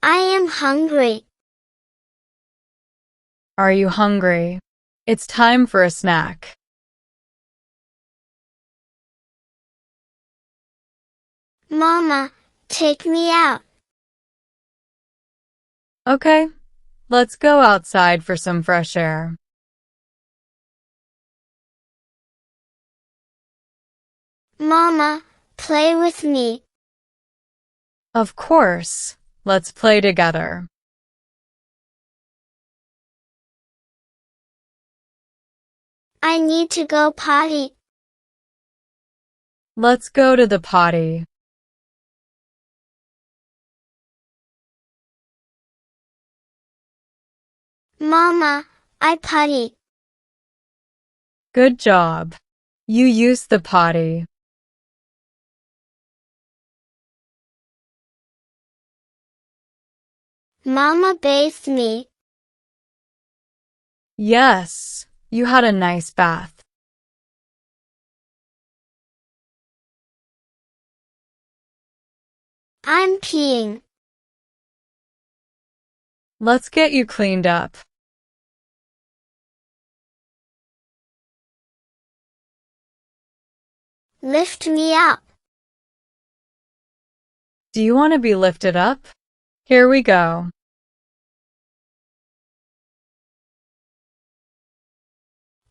I am hungry. Are you hungry? It's time for a snack. Mama, take me out. Okay, let's go outside for some fresh air. Mama, play with me. Of course, let's play together. I need to go potty. Let's go to the potty. Mama, I potty. Good job. You use the potty. Mama bathed me. Yes, you had a nice bath. I'm peeing. Let's get you cleaned up. Lift me up. Do you want to be lifted up? Here we go.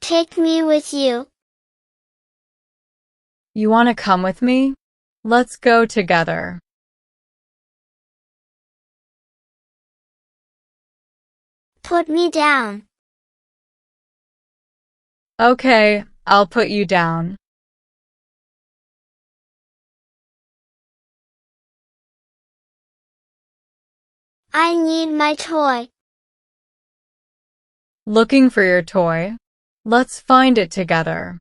Take me with you. You want to come with me? Let's go together. Put me down. Okay, I'll put you down. I need my toy. Looking for your toy? Let's find it together.